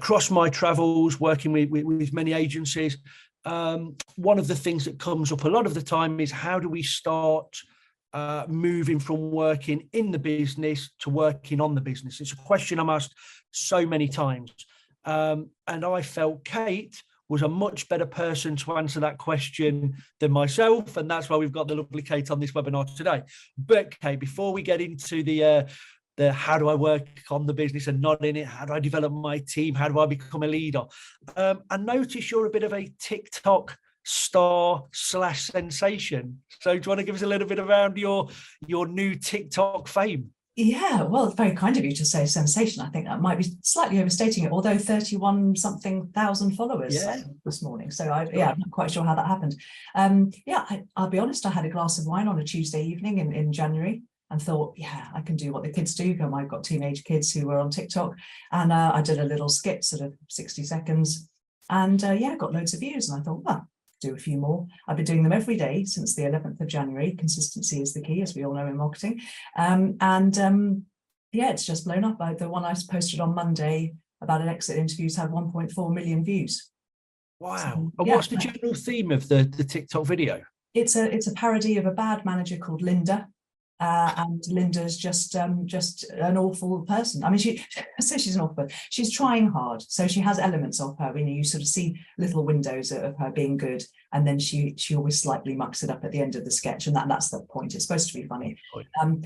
across my travels, working with many agencies, one of the things that comes up a lot of the time is how do we start moving from working in the business to working on the business? It's a question I'm asked so many times. And I felt Kate was a much better person to answer that question than myself. And that's why we've got the lovely Kate on this webinar today. But Kate, before we get into the how do I work on the business and not in it, how do I develop my team, how do I become a leader, I notice you're a bit of a TikTok star / sensation. So do you want to give us a little bit around your new TikTok fame? Yeah, well, it's very kind of you to say sensation. I think that might be slightly overstating it, although 31 something thousand followers this morning. So I'm not quite sure how that happened. I'll be honest, I had a glass of wine on a Tuesday evening in January and thought, yeah, I can do what the kids do. I've got teenage kids who were on TikTok, and I did a little skit, sort of 60 seconds, and got loads of views. And I thought, well, do a few more. I've been doing them every day since the 11th of January. Consistency is the key, as we all know in marketing. It's just blown up. The one I posted on Monday about an exit interview's had 1.4 million views. Wow. So, and what's the general theme of the TikTok video? It's a parody of a bad manager called Linda. And Linda's just an awful person. I mean, she's an awful person. She's trying hard. So she has elements of her. You sort of see little windows of her being good, and then she always slightly mucks it up at the end of the sketch, and that's the point. It's supposed to be funny.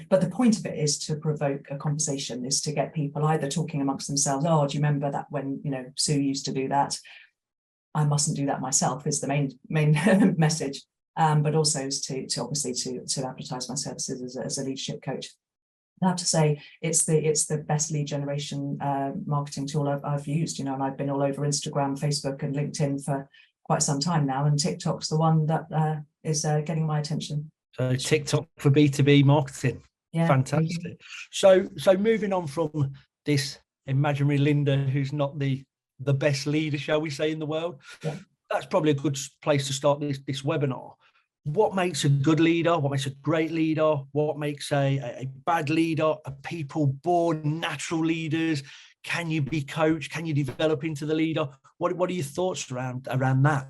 But the point of it is to provoke a conversation, is to get people either talking amongst themselves. Oh, do you remember that when Sue used to do that? I mustn't do that myself, is the main message. But also to obviously to advertise my services as a leadership coach. I have to say it's the best lead generation marketing tool I've used, and I've been all over Instagram, Facebook, and LinkedIn for quite some time now, and TikTok's the one that is getting my attention. So TikTok for B2B marketing, fantastic. So moving on from this imaginary Linda, who's not the best leader, shall we say, in the world. Yeah. That's probably a good place to start this webinar. What makes a good leader? What makes a great leader? What makes a bad leader? Are people born natural leaders? Can you be coached? Can you develop into the leader? What are your thoughts around that?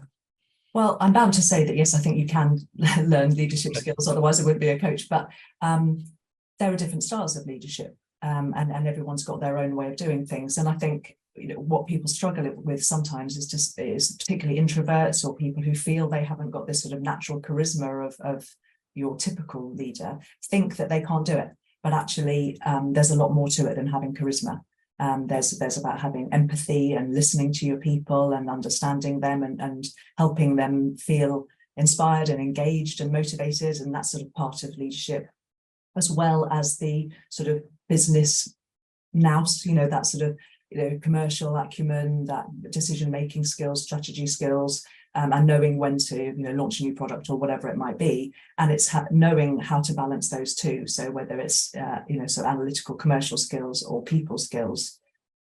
Well, I'm bound to say that, yes, I think you can learn leadership skills, otherwise it wouldn't be a coach. But there are different styles of leadership, and everyone's got their own way of doing things. And I think what people struggle with sometimes is particularly introverts or people who feel they haven't got this sort of natural charisma of your typical leader, think that they can't do it. But actually, there's a lot more to it than having charisma. There's about having empathy and listening to your people and understanding them and helping them feel inspired and engaged and motivated, and that sort of part of leadership, as well as the sort of business nous, that sort of commercial acumen, that decision-making skills, strategy skills, and knowing when to launch a new product or whatever it might be. And it's knowing how to balance those two. So whether it's so analytical commercial skills or people skills,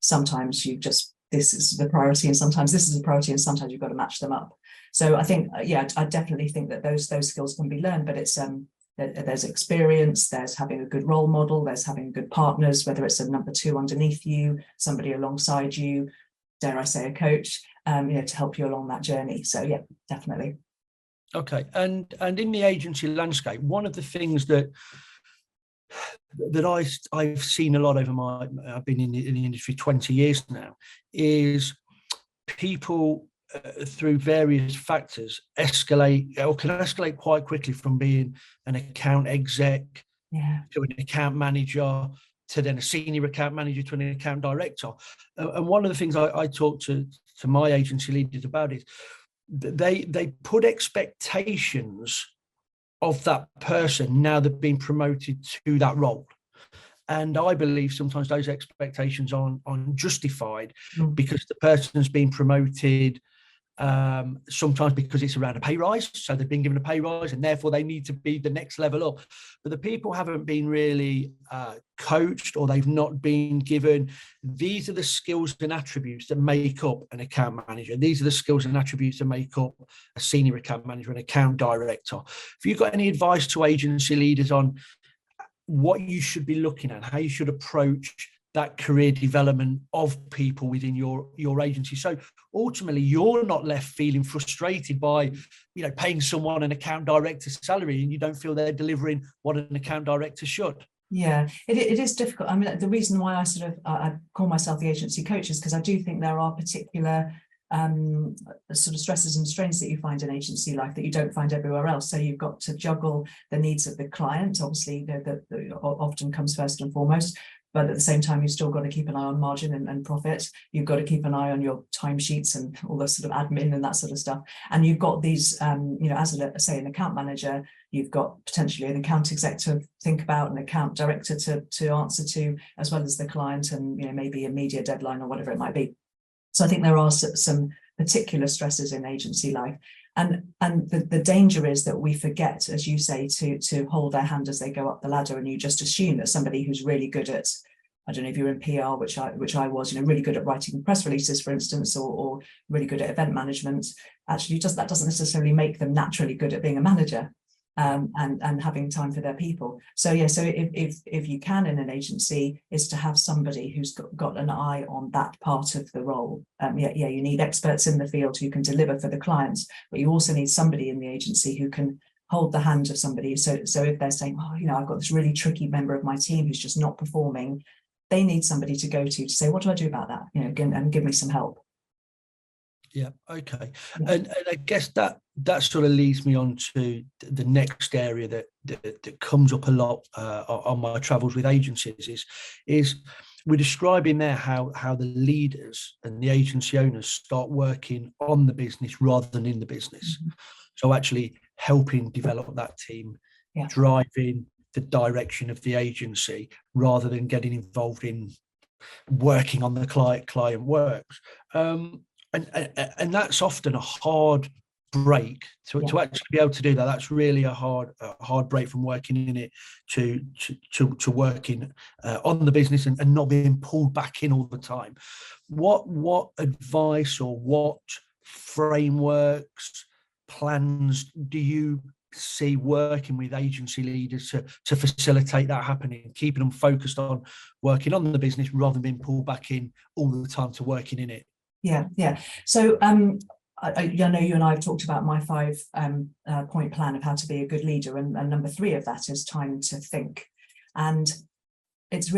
sometimes this is the priority, and sometimes this is the priority, and sometimes you've got to match them up. So I think I definitely think that those skills can be learned, but it's there's experience, there's having a good role model, there's having good partners, whether it's a number two underneath you, somebody alongside you, dare I say a coach, to help you along that journey. So yeah, definitely. Okay, and in the agency landscape, one of the things that I've seen a lot over I've been in the industry 20 years now, is people through various factors can escalate quite quickly from being an account exec to an account manager to then a senior account manager to an account director. And one of the things I talk to my agency leaders about is they put expectations of that person now they've been promoted to that role. And I believe sometimes those expectations aren't justified because the person's been promoted sometimes because it's around a pay rise, so they've been given a pay rise and therefore they need to be the next level up, but the people haven't been really coached, or they've not been given, these are the skills and attributes that make up an account manager, these are the skills and attributes that make up a senior account manager, an account director. Have you got any advice to agency leaders on what you should be looking at, how you should approach that career development of people within your agency. So ultimately, you're not left feeling frustrated by, paying someone an account director's salary and you don't feel they're delivering what an account director should. Yeah, it is difficult. I mean, the reason why I sort of I call myself the agency coach is because I do think there are particular sort of stresses and strains that you find in agency life that you don't find everywhere else. So you've got to juggle the needs of the client, obviously, that often comes first and foremost. But at the same time, you've still got to keep an eye on margin and profit. You've got to keep an eye on your timesheets and all the sort of admin and that sort of stuff. And you've got these, as say an account manager, you've got potentially an account exec to think about, an account director to answer to, as well as the client, and maybe a media deadline or whatever it might be. So I think there are some particular stresses in agency life. And the danger is that we forget, as you say, to hold their hand as they go up the ladder, and you just assume that somebody who's really good at, I don't know if you're in PR, which I was, really good at writing press releases, for instance, or really good at event management, actually that doesn't necessarily make them naturally good at being a manager. And having time for their people. So if you can in an agency, is to have somebody who's got an eye on that part of the role. You need experts in the field who can deliver for the clients, but you also need somebody in the agency who can hold the hand of somebody. So if they're saying, I've got this really tricky member of my team who's just not performing, they need somebody to go to say, what do I do about that? And give me some help. Yeah. Okay. Yeah. And I guess that sort of leads me on to the next area that comes up a lot on my travels with agencies is we're describing there how the leaders and the agency owners start working on the business rather than in the business. Mm-hmm. So actually helping develop that team, driving the direction of the agency rather than getting involved in working on the client works. And that's often a hard break to actually be able to do that. That's really a hard break from working in it to working on the business and not being pulled back in all the time. What advice or what frameworks, plans do you see working with agency leaders to facilitate that happening, keeping them focused on working on the business rather than being pulled back in all the time to working in it? Yeah. So I know you and I have talked about my 5-point plan of how to be a good leader, and number 3 of that is time to think. And it's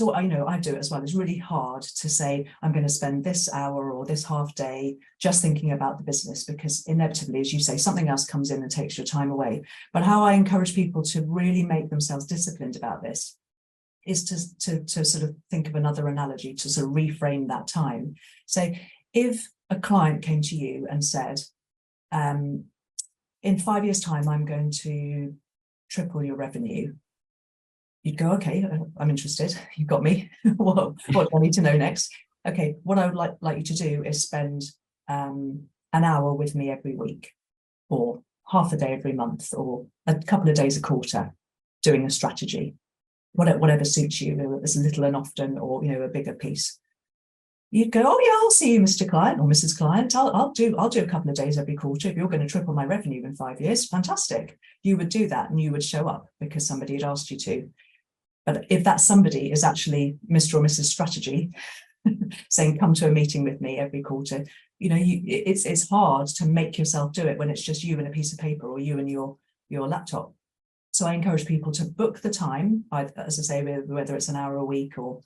all, I do it as well. It's really hard to say I'm going to spend this hour or this half day just thinking about the business, because inevitably, as you say, something else comes in and takes your time away. But how I encourage people to really make themselves disciplined about this is to sort of think of another analogy to sort of reframe that time. So if a client came to you and said, in 5 years' time, I'm going to triple your revenue, you'd go, okay, I'm interested. You've got me. what do I need to know next? Okay, what I would like you to do is spend an hour with me every week, or half a day every month, or a couple of days a quarter, doing a strategy. Whatever suits you, whether it's little and often or a bigger piece. You'd go, oh yeah, I'll see you, Mr. Client or Mrs. Client. I'll do a couple of days every quarter. If you're going to triple my revenue in 5 years, fantastic. You would do that and you would show up because somebody had asked you to. But if that somebody is actually Mr. or Mrs. Strategy, saying come to a meeting with me every quarter, it's hard to make yourself do it when it's just you and a piece of paper or you and your laptop. So I encourage people to book the time, as I say, whether it's an hour a week or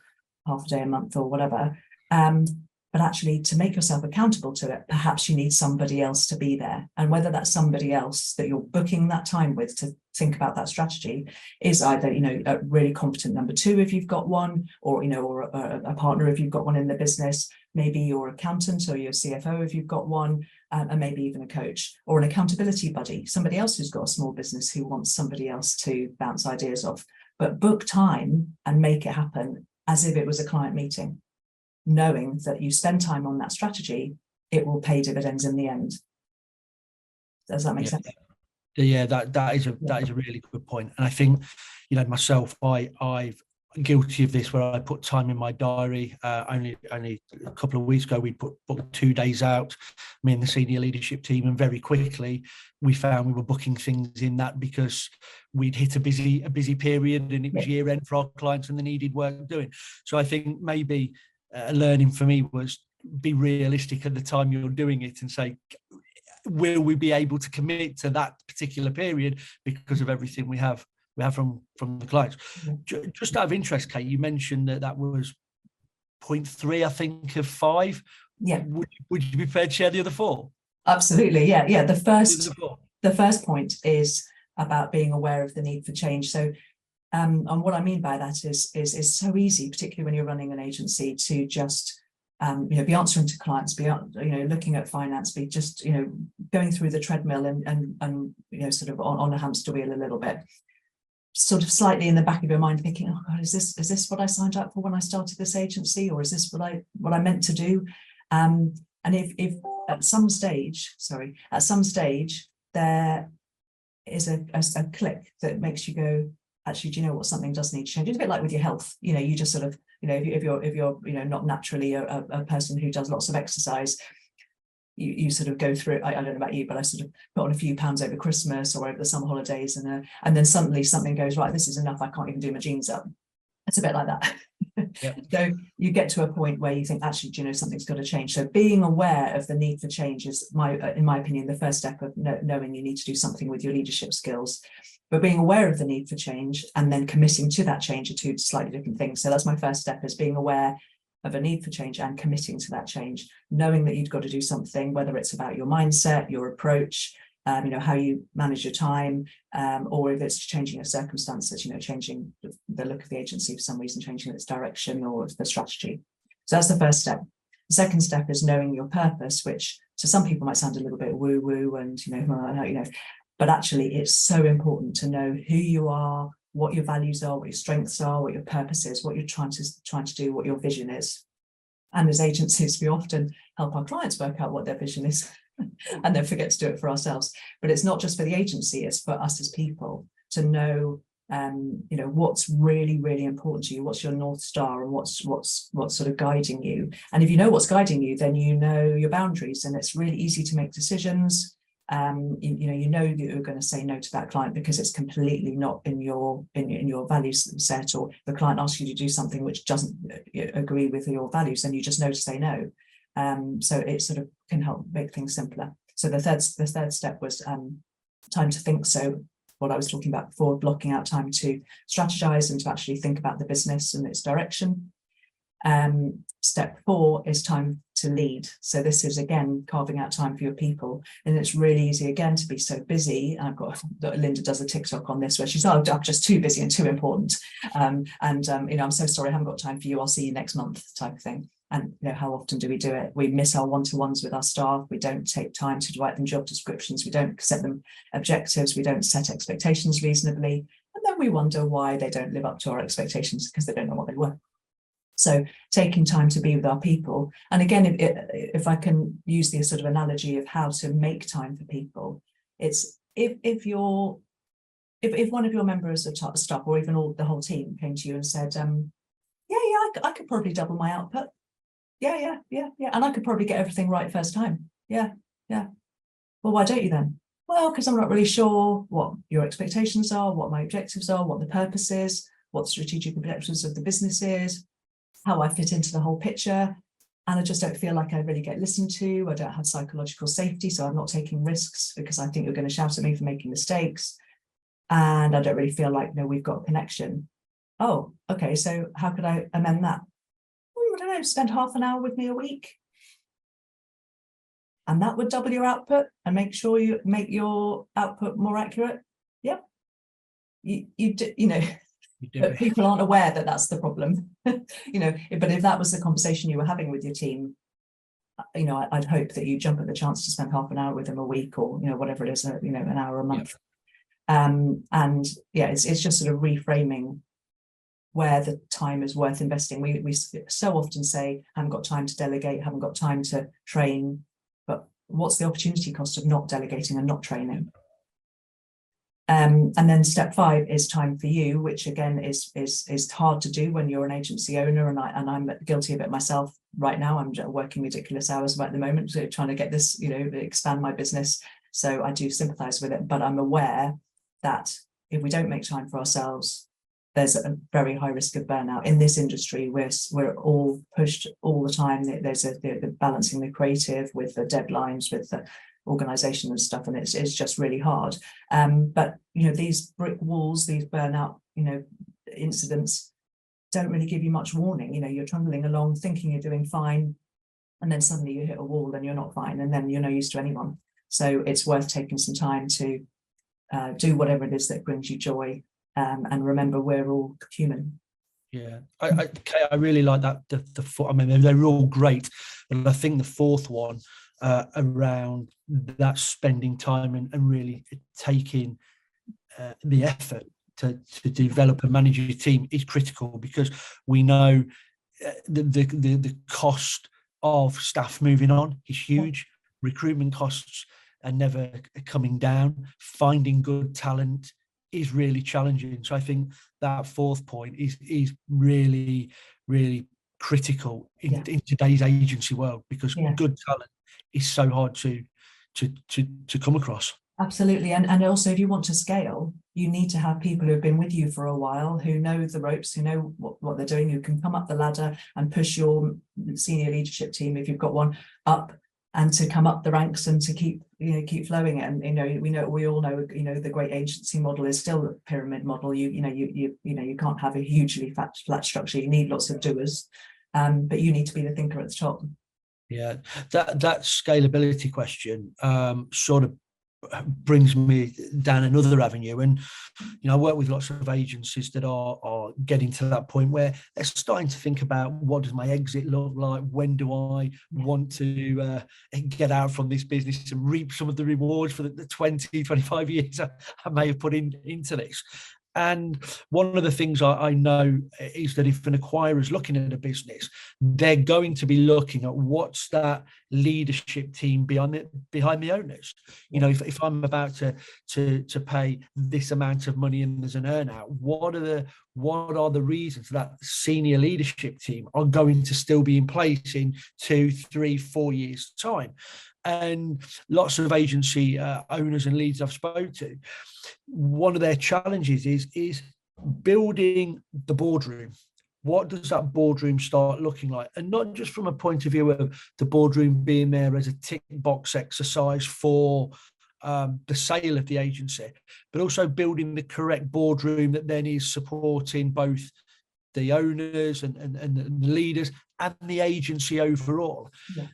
half a day a month or whatever, but actually to make yourself accountable to it, perhaps you need somebody else to be there. And whether that's somebody else that you're booking that time with to think about that strategy is either, a really competent number 2 if you've got one, or, or a partner if you've got one in the business, maybe your accountant or your CFO if you've got one, and maybe even a coach or an accountability buddy, somebody else who's got a small business who wants somebody else to bounce ideas off. But book time and make it happen as if it was a client meeting, knowing that you spend time on that strategy, it will pay dividends in the end. Does that make sense? Yeah, that is a really good point. And I think, myself, I've guilty of this where I put time in my diary. Only a couple of weeks ago, we booked 2 days out, me and the senior leadership team, and very quickly we found we were booking things in that because we'd hit a busy period, and it was year end for our clients and they needed work doing. So I think maybe learning for me was be realistic at the time you're doing it and say, will we be able to commit to that particular period because of everything we have from the clients. Just out of interest, Kate, you mentioned that was 0.3, I think, of 5. Yeah. Would you be prepared to share the other 4? Absolutely. Yeah. The first point is about being aware of the need for change. So, and what I mean by that is so easy, particularly when you're running an agency, to just be answering to clients, be looking at finance, be just going through the treadmill and sort of on a hamster wheel a little bit, sort of slightly in the back of your mind thinking, oh God, is this what I signed up for when I started this agency, or is this what I meant to do? And if at some stage there is a click that makes you go, actually, do you know what, something does need to change? It's a bit like with your health. You just sort of, if you're not naturally a person who does lots of exercise, you sort of go through. I don't know about you, but I sort of put on a few pounds over Christmas or over the summer holidays, and then suddenly something goes, right, this is enough, I can't even do my jeans up. It's a bit like that. Yep. So you get to a point where you think, actually, do you know, something's got to change. So being aware of the need for change is, in my opinion, the first step of knowing you need to do something with your leadership skills. But being aware of the need for change and then committing to that change are 2 slightly different things. So that's my first step, is being aware of a need for change and committing to that change, knowing that you've got to do something, whether it's about your mindset, your approach, how you manage your time, or if it's changing your circumstances, changing the look of the agency for some reason, changing its direction or the strategy. So that's the first step. The second step is knowing your purpose, which to some people might sound a little bit woo-woo and, but actually it's so important to know who you are, what your values are, what your strengths are, what your purpose is, what you're trying to do, what your vision is. And as agencies, we often help our clients work out what their vision is and then forget to do it for ourselves. But it's not just for the agency, it's for us as people to know, what's really, really important to you, what's your North Star, and what's sort of guiding you. And if you know what's guiding you, then you know your boundaries, and it's really easy to make decisions. You know that you're going to say no to that client because it's completely not in your values set, or the client asks you to do something which doesn't agree with your values, and you just know to say no. So it sort of can help make things simpler. So the third step was time to think. So what I was talking about before, blocking out time to strategize and to actually think about the business and its direction. Step 4 is time to lead. So this is, again, carving out time for your people. And it's really easy, again, to be so busy. And Linda does a TikTok on this where she's, I'm just too busy and too important. I'm so sorry, I haven't got time for you. I'll see you next month, type of thing. And how often do we do it? We miss our one-to-ones with our staff. We don't take time to write them job descriptions. We don't set them objectives. We don't set expectations reasonably. And then we wonder why they don't live up to our expectations, because they don't know what they were. So taking time to be with our people. And again, if I can use the sort of analogy of how to make time for people, it's if one of your members of staff, or even the whole team, came to you and said, I could probably double my output. Yeah. And I could probably get everything right first time. Yeah. Well, why don't you then? Well, because I'm not really sure what your expectations are, what my objectives are, what the purpose is, what strategic objectives of the business is, how I fit into the whole picture. And I just don't feel like I really get listened to. I don't have psychological safety, so I'm not taking risks because I think you're going to shout at me for making mistakes. And I don't really feel like, we've got a connection. Oh, okay, so how could I amend that? I don't know, spend half an hour with me a week. And that would double your output and make sure you make your output more accurate. Yep. But people aren't aware that that's the problem. But if that was the conversation you were having with your team, I'd hope that you jump at the chance to spend half an hour with them a week, or whatever it is, an hour a month. It's just sort of reframing where the time is worth investing. We so often say, haven't got time to delegate, haven't got time to train, but what's the opportunity cost of not delegating and not training? And then step 5 is time for you, which again is hard to do when you're an agency owner, and I'm guilty of it myself right now. I'm working ridiculous hours at the moment, so trying to get this, expand my business. So I do sympathise with it, but I'm aware that if we don't make time for ourselves, there's a very high risk of burnout in this industry. We're all pushed all the time. There's the balancing the creative with the deadlines, with the organization and stuff, and it's just really hard. But these brick walls, these burnout incidents don't really give you much warning. You're trundling along thinking you're doing fine, and then suddenly you hit a wall and you're not fine, and then you're no use to anyone. So it's worth taking some time to do whatever it is that brings you joy, and remember we're all human. Yeah, I really like that. I mean, they're all great, but I think the fourth one around that spending time and really taking the effort to develop and manage your team is critical, because we know the cost of staff moving on is huge. Recruitment costs are never coming down. Finding good talent is really challenging. So I think that fourth point is really, really critical in today's agency world, because good talent is so hard to come across. Absolutely. And also, if you want to scale, you need to have people who have been with you for a while, who know the ropes, who know what they're doing, who can come up the ladder and push your senior leadership team, if you've got one, up, and to come up the ranks and to keep flowing it. And we all know the great agency model is still a pyramid model. You can't have a hugely flat structure. You need lots of doers, but you need to be the thinker at the top. Yeah, that scalability question sort of brings me down another avenue. And I work with lots of agencies that are getting to that point where they're starting to think about, what does my exit look like? When do I want to get out from this business and reap some of the rewards for the 20, 25 years I may have put into this? And one of the things I know is that if an acquirer is looking at a business, they're going to be looking at what's that leadership team behind the owners. If I'm about to pay this amount of money and there's an earnout, what are the reasons that senior leadership team are going to still be in place in 2, 3, 4 years' time? And lots of agency owners and leads I've spoken to, one of their challenges is building the boardroom. What does that boardroom start looking like? And not just from a point of view of the boardroom being there as a tick box exercise for the sale of the agency, but also building the correct boardroom that then is supporting both the owners and the leaders and the agency overall. Yeah.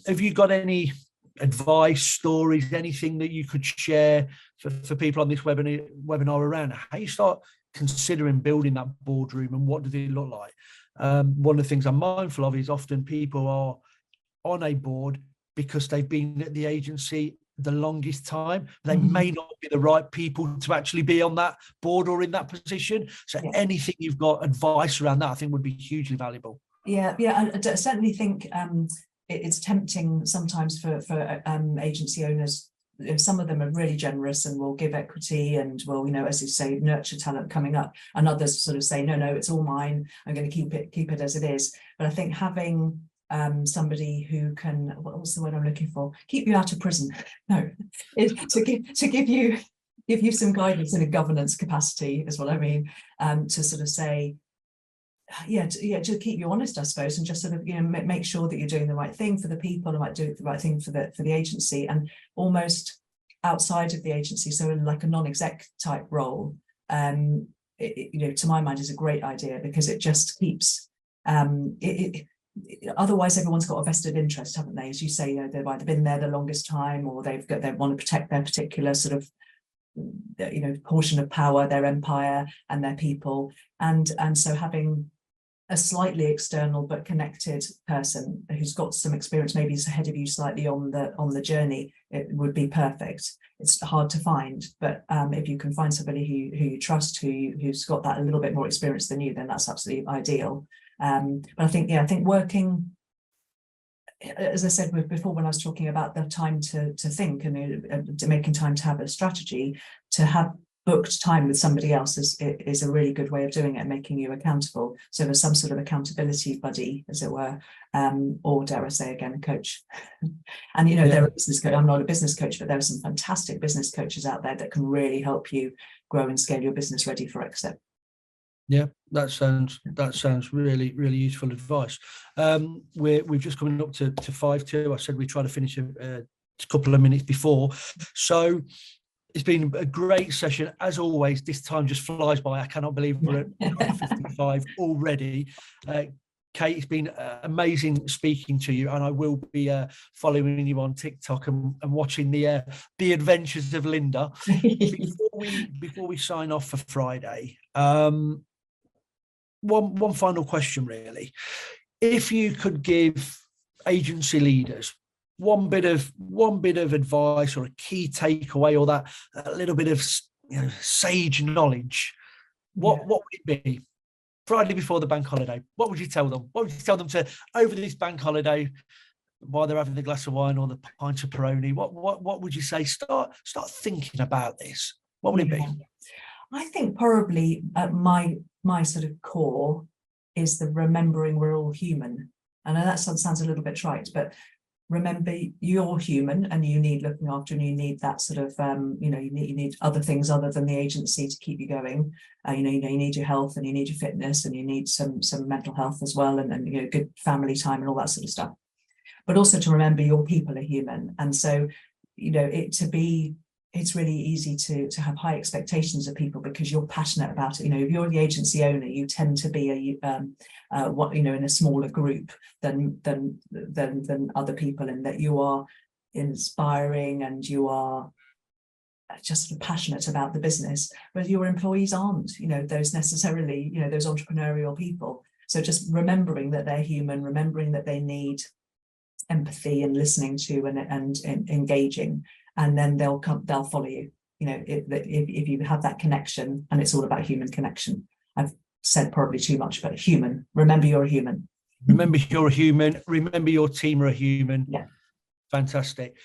Have you got any advice, stories, anything that you could share for people on this webinar around how you start considering building that boardroom and what does it look like? One of the things I'm mindful of is often people are on a board because they've been at the agency the longest time. They may not be the right people to actually be on that board or in that position. So anything you've got advice around that, I think would be hugely valuable. Yeah, I certainly think it's tempting sometimes for agency owners. Some of them are really generous and will give equity and will, as you say, nurture talent coming up, and others sort of say, no, it's all mine. I'm going to keep it as it is. But I think having somebody who can, what was the word I'm looking for? Keep you out of prison. No, to give you some guidance in a governance capacity is what I mean. To sort of say, to keep you honest, I suppose, and just sort of make sure that you're doing the right thing for the people and might do the right thing for the agency, and almost outside of the agency, so in like a non-exec type role, to my mind is a great idea, because it just keeps otherwise everyone's got a vested interest, haven't they? As you say, they've either been there the longest time, or they want to protect their particular sort of portion of power, their empire and their people, and so having a slightly external but connected person who's got some experience, maybe is ahead of you slightly on the journey, it would be perfect. It's hard to find, but if you can find somebody who you trust, who's got that a little bit more experience than you, then that's absolutely ideal. But I think working as I said before, when I was talking about the time to think and making time to have a strategy, to have booked time with somebody else is a really good way of doing it, making you accountable. So there's some sort of accountability buddy, as it were, or dare I say again, a coach. And there are business coach. I'm not a business coach, but there are some fantastic business coaches out there that can really help you grow and scale your business ready for exit. Yeah, that sounds really, really useful advice. We've just coming up to 5:02. I said we try to finish a couple of minutes before. So it's been a great session. As always, this time just flies by. I cannot believe we're at 55 already. Kate, it's been amazing speaking to you, and I will be following you on TikTok and watching the adventures of Linda. Before we sign off for Friday, one final question, really. If you could give agency leaders one bit of advice or a key takeaway, or that a little bit of sage knowledge, what would it be? Friday before the bank holiday, what would you tell them? What would you tell them to, over this bank holiday, while they're having the glass of wine or the pint of Peroni? What would you say? Start thinking about this. What would it be? I think probably at my sort of core is the remembering we're all human. I know that sounds a little bit trite, but remember you're human and you need looking after, and you need that sort of you need other things other than the agency to keep you going. You need your health, and you need your fitness, and you need some mental health as well, and good family time and all that sort of stuff. But also to remember your people are human, and so it's really easy to have high expectations of people because you're passionate about it. If you're the agency owner, you tend to be in a smaller group than other people, in that you are inspiring and you are just sort of passionate about the business, whereas your employees aren't, those necessarily, those entrepreneurial people. So just remembering that they're human, remembering that they need empathy and listening to and engaging. And then they'll follow you. If you have that connection, and it's all about human connection. I've said probably too much, but human. Remember you're a human. Remember you're a human. Remember your team are a human. Yeah. Fantastic.